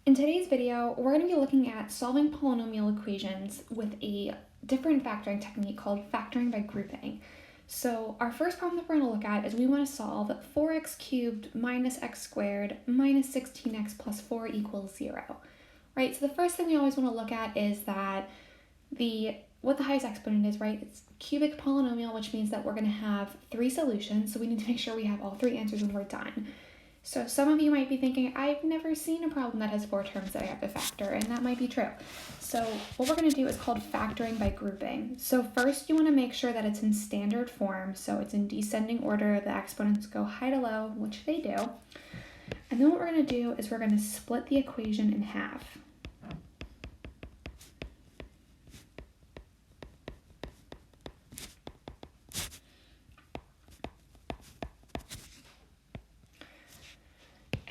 In today's video, we're going to be looking at solving polynomial equations with a different factoring technique called factoring by grouping. So our first problem that we're going to look at is we want to solve 4x cubed minus x squared minus 16x plus 4 equals 0. Right, so the first thing we always want to look at is that what the highest exponent is, right? It's a cubic polynomial, which means that we're going to have 3 solutions, so we need to make sure we have all 3 answers when we're done. So some of you might be thinking, I've never seen a problem that has 4 terms that I have to factor, and that might be true. So what we're going to do is called factoring by grouping. So first you want to make sure that it's in standard form, so it's in descending order, the exponents go high to low, which they do. And then what we're going to do is we're going to split the equation in half.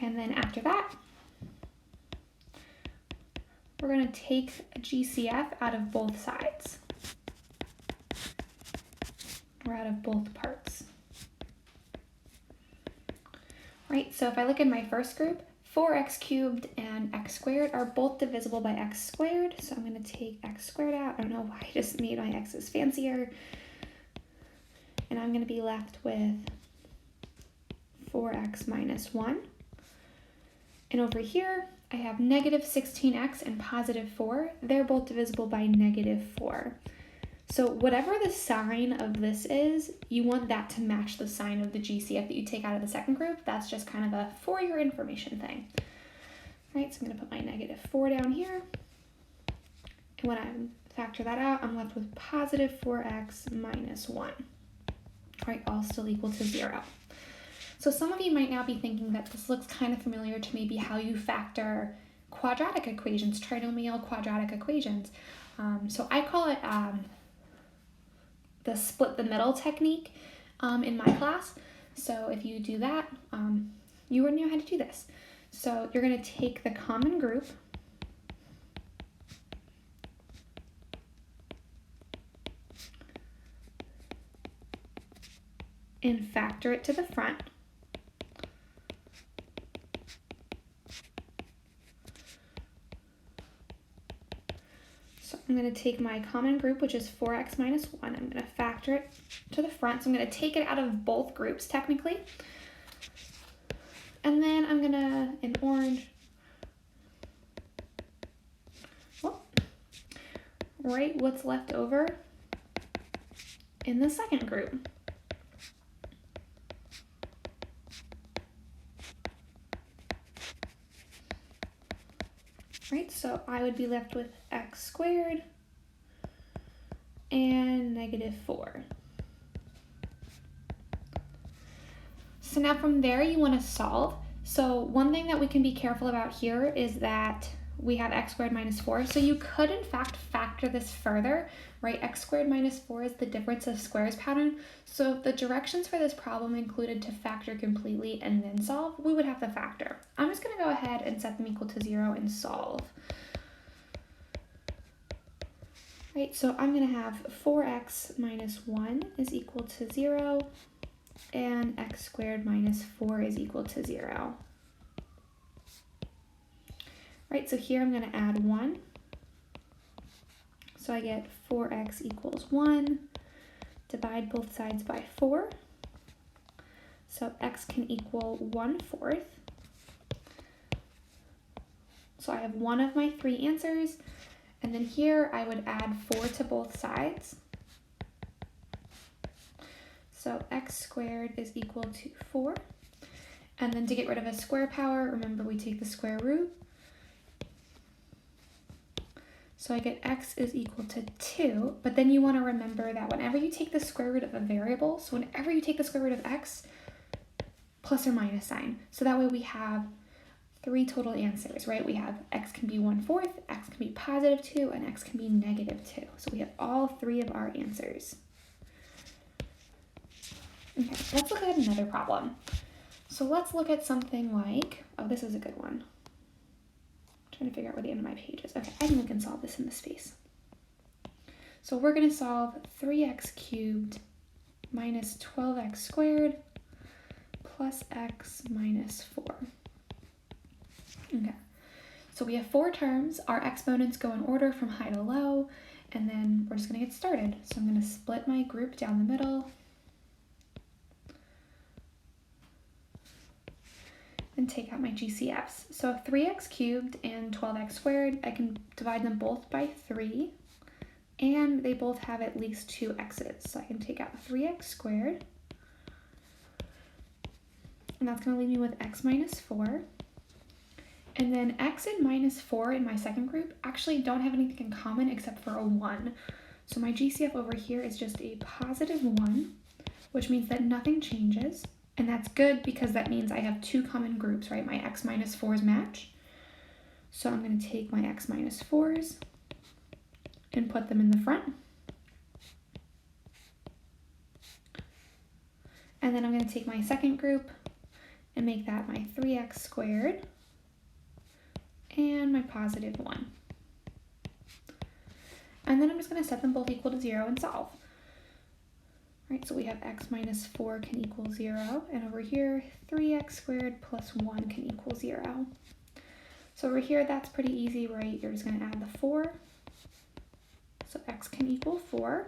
And then after that, we're going to take a GCF out of both sides, or out of both parts. Right, so if I look at my first group, 4x cubed and x squared are both divisible by x squared, so I'm going to take x squared out. I don't know why I just made my x's fancier. And I'm going to be left with 4x minus 1. And over here, I have negative 16x and positive 4. They're both divisible by negative 4. So whatever the sign of this is, you want that to match the sign of the GCF that you take out of the second group. That's just kind of a for your information thing. All right, so I'm going to put my negative 4 down here. And when I factor that out, I'm left with positive 4x minus 1. All right, all still equal to 0. So some of you might now be thinking that this looks kind of familiar to maybe how you factor quadratic equations, trinomial quadratic equations. So I call it the split the middle technique in my class. So if you do that, you would know how to do this. So you're going to take the common group and factor it to the front. I'm going to take my common group, which is 4x minus 1. I'm going to factor it to the front. So I'm going to take it out of both groups, technically. And then I'm going to, in orange, write what's left over in the second group. Right, so I would be left with x squared and negative 4. So now from there you want to solve. So one thing that we can be careful about here is that we have x squared minus 4. So you could in fact factor this further, right? X squared minus 4 is the difference of squares pattern. So if the directions for this problem included to factor completely and then solve, we would have to factor. I'm just going to go ahead and set them equal to 0 and solve. Right, so I'm going to have 4x minus 1 is equal to 0, and x squared minus 4 is equal to 0. Right, so here I'm going to add 1. So I get 4x equals 1. Divide both sides by 4. So x can equal 1/4. So I have one of my 3 answers. And then here I would add 4 to both sides. So x squared is equal to 4. And then to get rid of a square power, remember we take the square root. So I get x is equal to 2, but then you want to remember that whenever you take the square root of a variable, so whenever you take the square root of x, plus or minus sign. So that way we have 3 total answers, right? We have x can be 1/4, x can be positive 2, and x can be negative 2. So we have all 3 of our answers. Okay, let's look at another problem. So let's look at something like, oh, this is a good one. Trying to figure out where the end of my page is. Okay, I think we can solve this in this space. So we're going to solve 3x cubed minus 12x squared plus x minus 4. Okay, So we have 4 terms. Our exponents go in order from high to low, and then we're just going to get started. So I'm going to split my group down the middle and take out my GCFs. So 3x cubed and 12x squared, I can divide them both by 3, and they both have at least 2 x's. So I can take out 3x squared, and that's going to leave me with x minus 4. And then x and minus 4 in my second group actually don't have anything in common except for a 1. So my GCF over here is just a positive 1, which means that nothing changes. And that's good because that means I have 2 common groups, right? My x minus 4s match. So I'm going to take my x minus 4s and put them in the front. And then I'm going to take my second group and make that my 3x squared and my positive 1. And then I'm just going to set them both equal to 0 and solve. Right, so we have x minus 4 can equal 0, and over here 3x squared plus 1 can equal 0. So over here that's pretty easy, right? You're just going to add the 4. So x can equal 4.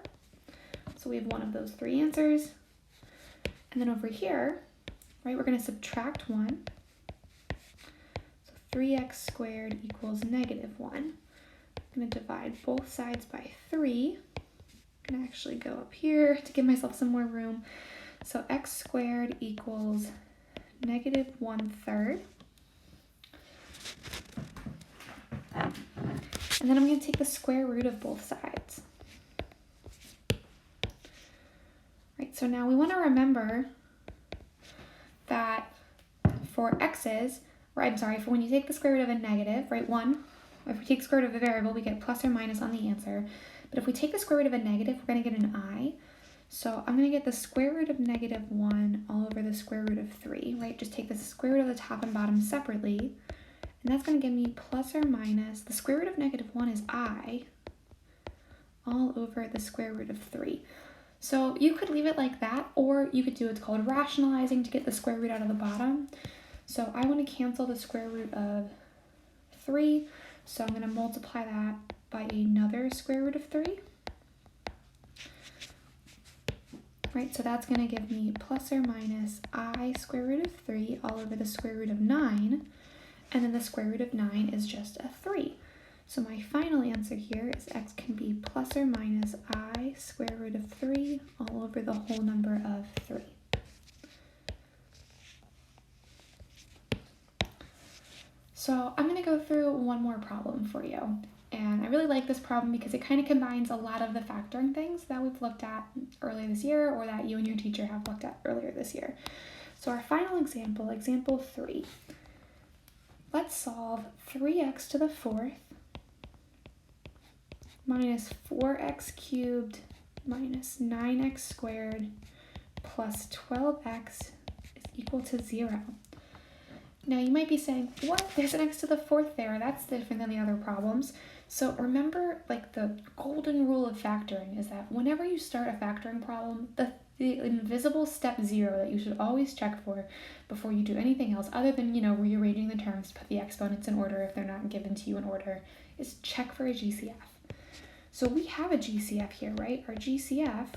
So we have one of those 3 answers. And then over here, right, we're going to subtract 1. 3x squared equals negative 1. I'm going to divide both sides by 3. I'm going to actually go up here to give myself some more room. So x squared equals negative 1/3. And then I'm going to take the square root of both sides. Right, so now we want to remember that for x's, for when you take the square root of a negative, right, 1, if we take the square root of a variable, we get plus or minus on the answer. But if we take the square root of a negative, we're going to get an I. So I'm going to get the square root of negative 1 all over the square root of 3, right? Just take the square root of the top and bottom separately. And that's going to give me plus or minus, the square root of negative 1 is I, all over the square root of 3. So you could leave it like that, or you could do what's called rationalizing to get the square root out of the bottom. So I want to cancel the square root of 3, so I'm going to multiply that by another square root of 3. Right, so that's going to give me plus or minus I square root of 3 all over the square root of 9, and then the square root of 9 is just a 3. So my final answer here is x can be plus or minus I square root of 3 all over the whole number of 3. So I'm going to go through one more problem for you. And I really like this problem because it kind of combines a lot of the factoring things that we've looked at earlier this year, or that you and your teacher have looked at earlier this year. So our final example, example 3. Let's solve 3x to the 4th minus 4x cubed minus 9x squared plus 12x is equal to 0. Now you might be saying, what? There's an x to the 4th there. That's different than the other problems. So remember, like, the golden rule of factoring is that whenever you start a factoring problem, the invisible step 0 that you should always check for before you do anything else, other than, rearranging the terms to put the exponents in order if they're not given to you in order, is check for a GCF. So we have a GCF here, right? Our GCF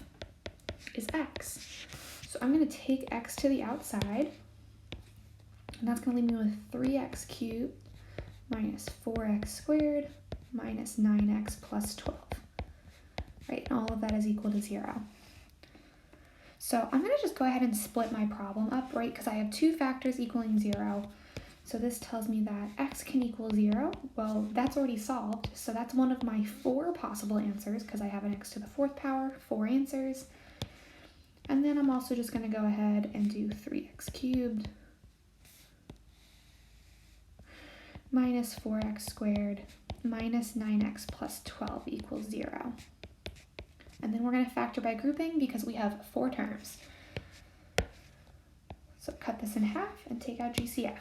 is x. So I'm going to take x to the outside, and that's going to leave me with 3x cubed minus 4x squared minus 9x plus 12. Right, and all of that is equal to 0. So I'm going to just go ahead and split my problem up, right, because I have 2 factors equaling 0. So this tells me that x can equal 0. Well, that's already solved, so that's one of my 4 possible answers because I have an x to the 4th power, 4 answers. And then I'm also just going to go ahead and do 3x cubed minus 4x squared minus 9x plus 12 equals 0. And then we're going to factor by grouping because we have 4 terms. So cut this in half and take out GCF.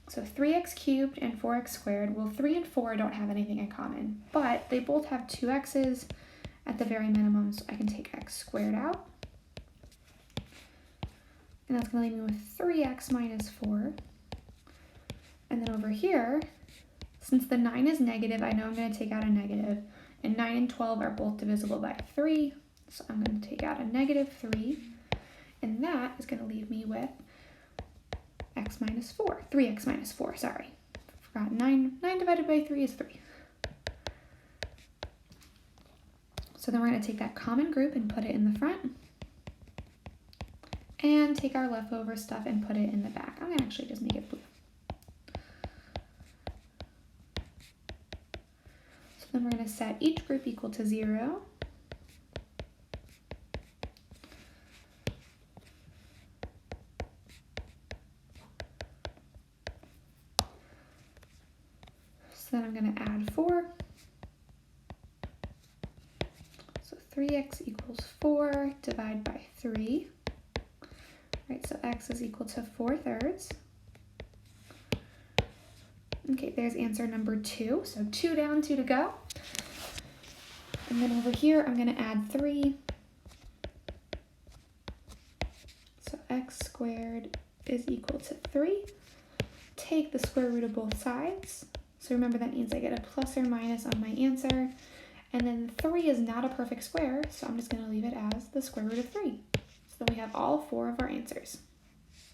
So 3x cubed and 4x squared, well, 3 and 4 don't have anything in common, but they both have 2 x's at the very minimum, so I can take x squared out. And that's going to leave me with 3x minus 4. And then over here, Since the 9 is negative, I know I'm going to take out a negative, and 9 and 12 are both divisible by 3, so I'm going to take out a negative 3, and that is going to leave me with x minus 4, 3x minus 4, sorry. Forgot 9 divided by 3 is 3. So then we're going to take that common group and put it in the front, and take our leftover stuff and put it in the back. I'm going to actually just make it blue. Then we're going to set each group equal to 0. So then I'm going to add 4. So 3x equals 4, divide by 3. Right, so x is equal to 4/3. Okay, there's answer number 2. So 2 down, 2 to go. And then over here, I'm going to add 3. So x squared is equal to 3. Take the square root of both sides. So remember that means I get a plus or minus on my answer. And then 3 is not a perfect square, so I'm just going to leave it as the square root of 3. So then we have all 4 of our answers.